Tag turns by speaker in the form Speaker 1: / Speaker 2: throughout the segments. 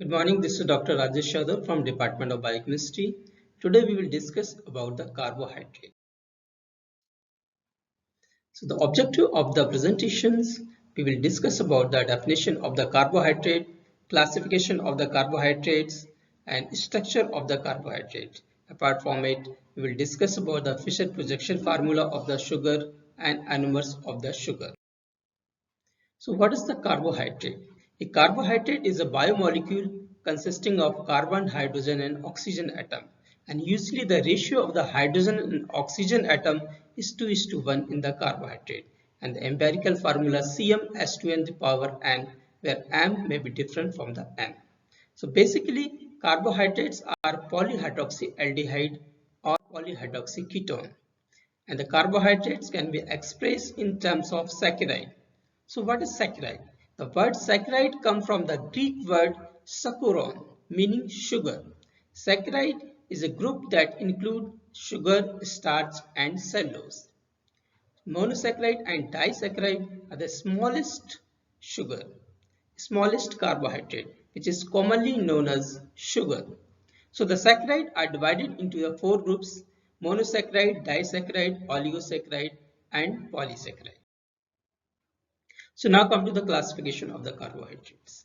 Speaker 1: Good morning, this is Dr. Rajesh Yadav from Department of Biochemistry. Today we will discuss about the carbohydrate. So the objective of the presentations, we will discuss about the definition of the carbohydrate, classification of the carbohydrates and structure of the carbohydrate. Apart from it, we will discuss about the Fischer projection formula of the sugar and anomers of the sugar. So what is the carbohydrate? A carbohydrate is a biomolecule consisting of carbon, hydrogen and oxygen atom. And usually the ratio of the hydrogen and oxygen atom is 2:1 in the carbohydrate. And the empirical formula CmH2n to the power n, where m may be different from the n. So basically carbohydrates are polyhydroxyaldehyde or polyhydroxyketone. And the carbohydrates can be expressed in terms of saccharide. So what is saccharide? The word saccharide comes from the Greek word saccharon, meaning sugar. Saccharide is a group that includes sugar, starch and cellulose. Monosaccharide and disaccharide are the smallest carbohydrate, which is commonly known as sugar. So the saccharides are divided into the four groups: monosaccharide, disaccharide, oligosaccharide and polysaccharide. So now come to the classification of the carbohydrates.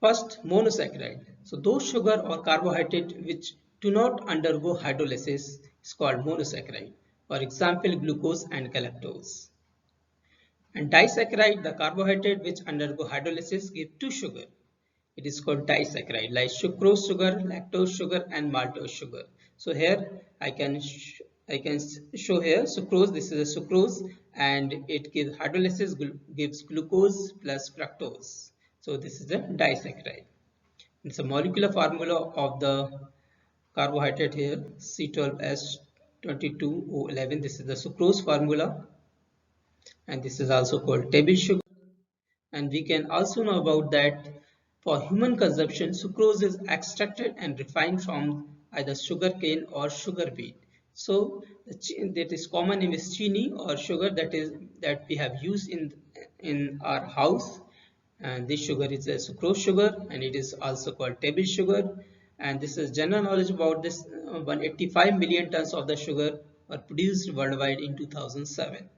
Speaker 1: First, monosaccharide. So those sugar or carbohydrate which do not undergo hydrolysis is called monosaccharide. For example, glucose and galactose. And disaccharide, the carbohydrate which undergo hydrolysis give two sugar. It is called disaccharide, like sucrose sugar, lactose sugar and maltose sugar. So here I can show here sucrose. This is a sucrose and it gives hydrolysis, gives glucose plus fructose. So this is a disaccharide. It's a molecular formula of the carbohydrate here, C12H22O11. This is the sucrose formula and this is also called table sugar. And we can also know about that for human consumption, sucrose is extracted and refined from either sugar cane or sugar beet. So that is common name is chini or sugar that we have used in our house. And this sugar is a sucrose sugar and it is also called table sugar. And this is general knowledge about this. 185 million tons of the sugar were produced worldwide in 2007.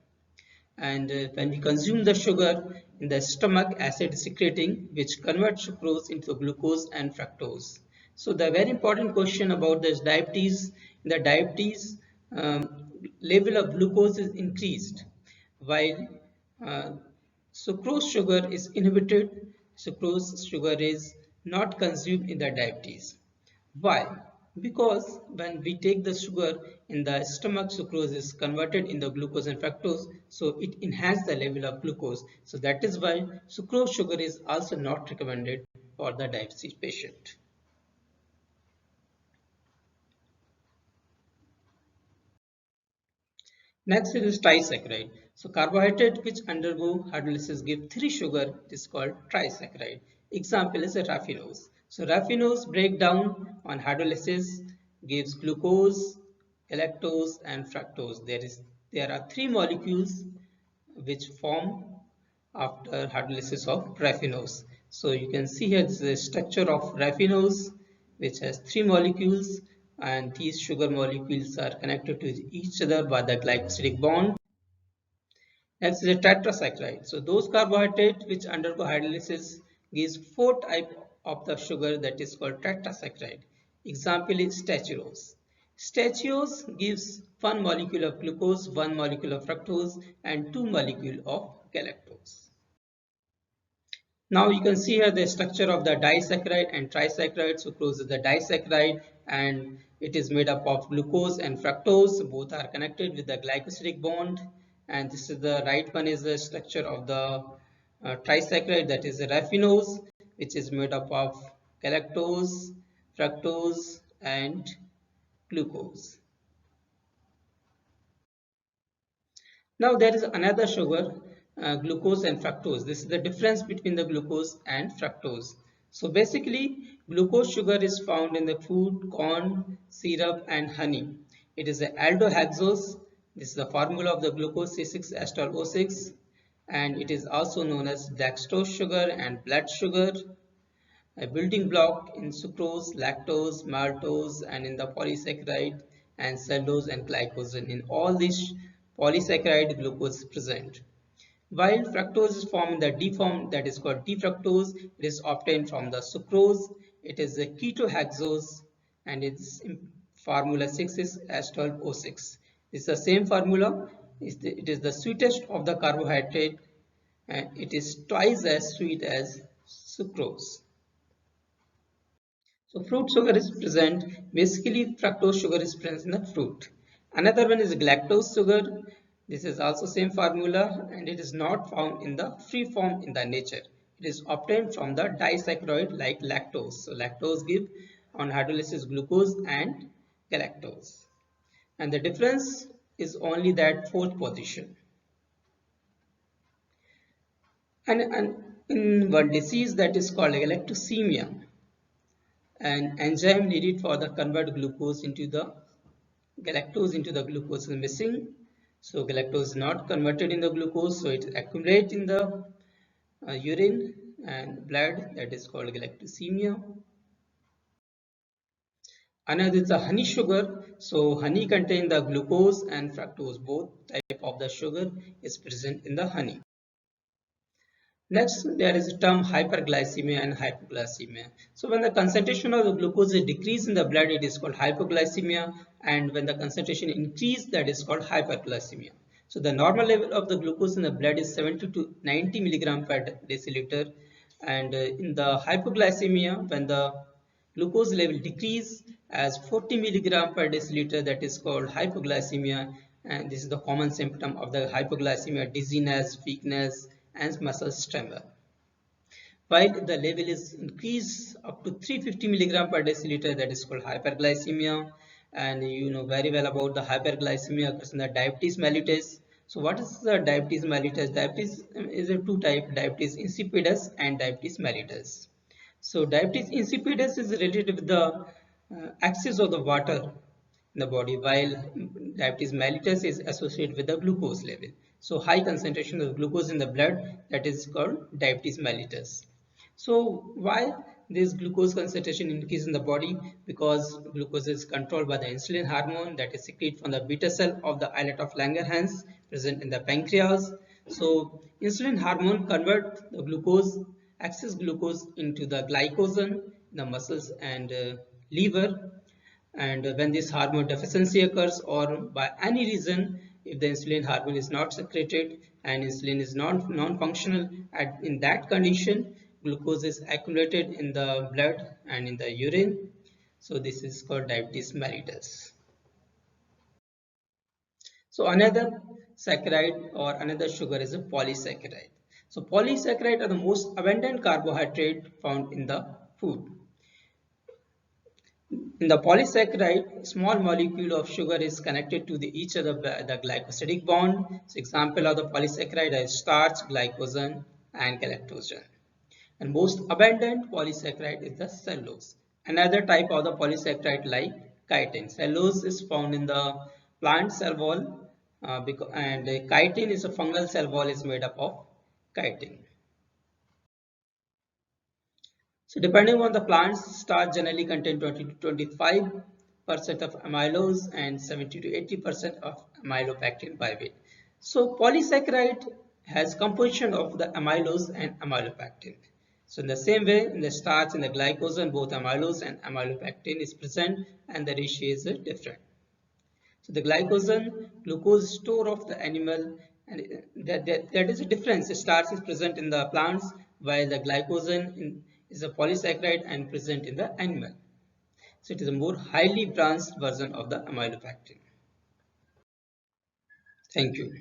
Speaker 1: And when we consume the sugar in the stomach, acid secreting, which converts sucrose into glucose and fructose. So the very important question about this diabetes, in the diabetes level of glucose is increased while uh, sucrose sugar is inhibited. Sucrose sugar is not consumed in the diabetes. Why? Because when we take the sugar in the stomach, sucrose is converted in the glucose and fructose, so it enhances the level of glucose. So that is why sucrose sugar is also not recommended for the diabetes patient. Next is trisaccharide. So carbohydrate which undergo hydrolysis give three sugar. It is called trisaccharide. Example is a raffinose. So raffinose break down on hydrolysis gives glucose, galactose and fructose. There are three molecules which form after hydrolysis of raffinose. So you can see here this is the structure of raffinose which has three molecules and these sugar molecules are connected to each other by the glycosidic bond. Next is a tetrasaccharide. So those carbohydrates which undergo hydrolysis gives four types of the sugar that is called tetrasaccharide. Example is stachyose. Stachyose gives one molecule of glucose, one molecule of fructose and two molecule of galactose. Now you can see here the structure of the disaccharide and trisaccharide. Sucrose is the disaccharide and it is made up of glucose and fructose. Both are connected with the glycosidic bond. And this is the right one is the structure of the trisaccharide, that is the raffinose, which is made up of galactose, fructose and glucose. Now there is another sugar, glucose and fructose. This is the difference between the glucose and fructose. So basically, glucose sugar is found in the food, corn, syrup and honey. It is the aldohexose. This is the formula of the glucose C6H12O6 and it is also known as dextrose sugar and blood sugar. a building block in sucrose, lactose, maltose, and in the polysaccharide and cellulose and glycogen. In all these polysaccharide, glucose is present. While fructose is formed in the D form, that is called D-fructose, it is obtained from the sucrose. It is a ketohexose and its formula 6 is H12O6. It's the same formula. It is the sweetest of the carbohydrate and it is twice as sweet as sucrose. So fruit sugar is present. Basically, fructose sugar is present in the fruit. Another one is galactose sugar. This is also same formula and it is not found in the free form in the nature. It is obtained from the disaccharide like lactose. So lactose give on hydrolysis glucose and galactose. And the difference is only that fourth position. And in one disease that is called galactosemia, an enzyme needed for the convert glucose into the galactose into the glucose is missing. So galactose is not converted in the glucose, so it accumulates in the urine and blood, that is called galactosemia. Another is the honey sugar. So honey contains the glucose and fructose, both type of the sugar is present in the honey. Next, there is a term hyperglycemia and hypoglycemia. So when the concentration of the glucose is decreased in the blood, it is called hypoglycemia, and when the concentration increase, that is called hyperglycemia. So the normal level of the glucose in the blood is 70 to 90 milligram per deciliter, and in the hypoglycemia, when the glucose level decrease as 40 milligram per deciliter, that is called hypoglycemia, and this is the common symptom of the hypoglycemia: dizziness, weakness, and muscle tremor. While the level is increased up to 350 milligram per deciliter, that is called hyperglycemia. And you know very well about the hyperglycemia occurs in the diabetes mellitus. So what is the diabetes mellitus? Diabetes is a two type: diabetes insipidus and diabetes mellitus. So diabetes insipidus is related with the excess of the water in the body, while diabetes mellitus is associated with the glucose level. So high concentration of glucose in the blood, that is called diabetes mellitus. So why this glucose concentration increase in the body? Because glucose is controlled by the insulin hormone that is secreted from the beta cell of the islet of Langerhans present in the pancreas. So insulin hormone convert the glucose, excess glucose, into the glycogen in the muscles and liver. And when this hormone deficiency occurs, or by any reason if the insulin hormone is not secreted and insulin is non-functional, in that condition glucose is accumulated in the blood and in the urine. So this is called diabetes mellitus. So another saccharide or another sugar is a polysaccharide. So polysaccharide are the most abundant carbohydrate found in the food. In the polysaccharide, small molecule of sugar is connected to each other by the glycosidic bond. So example of the polysaccharide is starch, glycogen, and galactogen. And most abundant polysaccharide is the cellulose. Another type of the polysaccharide like chitin. Cellulose is found in the plant cell wall, and chitin is a fungal cell wall is made up of chitin. So depending on the plants, starch generally contain 20 to 25% of amylose and 70 to 80% of amylopectin by weight. So polysaccharide has composition of the amylose and amylopectin. So in the same way, in the starch and the glycogen, both amylose and amylopectin is present and the ratio is different. So the glycogen, glucose store of the animal, and that is a difference. The starch is present in the plants while the glycogen is a polysaccharide and present in the animal. So it is a more highly branched version of the amylopectin. Thank you.